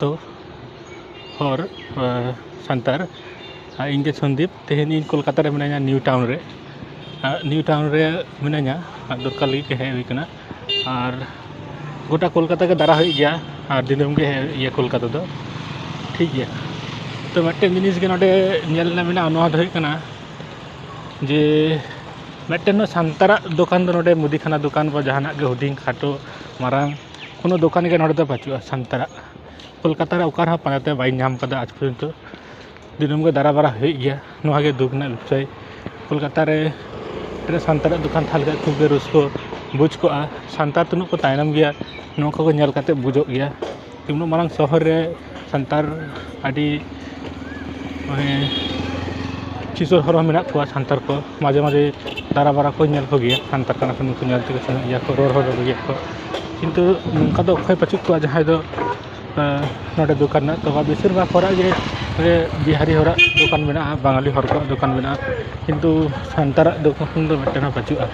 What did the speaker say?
तो हर संतार इंगे संदीप तेहन इन कोलकाता रे मिनाया न्यू टाउन रे मिनाया दरकार लगी हेज हुई कना और गोटा कोलकाता के दारा हुई गया और दिनम के ये कोलकाता दो ठीक गया। तो मिट्टन जिनिस के नोडे नेलना मिना नोआ दो हुई कना जे मिट्टन संतारा दुकान दो नोडे मुदीखाना दुकान पर जहाना के हुडिंग खाटो मारांग कोनो दुकान के नोडे दो पाचुआ संतारा कोलकाता रे उकार पाते बाई नाम कदा आज पर्यंत दिनम के दारा बारा हुई गया नोआ के दुख ना विषय कोलकाता रे संतारा दुकान थाल के खूब रस्को बुझ को संतार तुनु को तायनम गया नोको को नेल काते बुझो गया तुनु मारांग शहर रे संतार आदि माने चिसोर हरो मेना को संतार को माजे माजे दारा बारा को नेल को गया संतार काना को नुको नेल ते को या को रोर हरो गया को किंतु नोका दो खय पचुक को जहां दो नोडे दुकान ना तो बेसिर भाग हरा जे बिहारी हरा दुकान मेना बांगाली हर को दुकान मेना किंतु संतार दुकान दो मिटना पचुआ।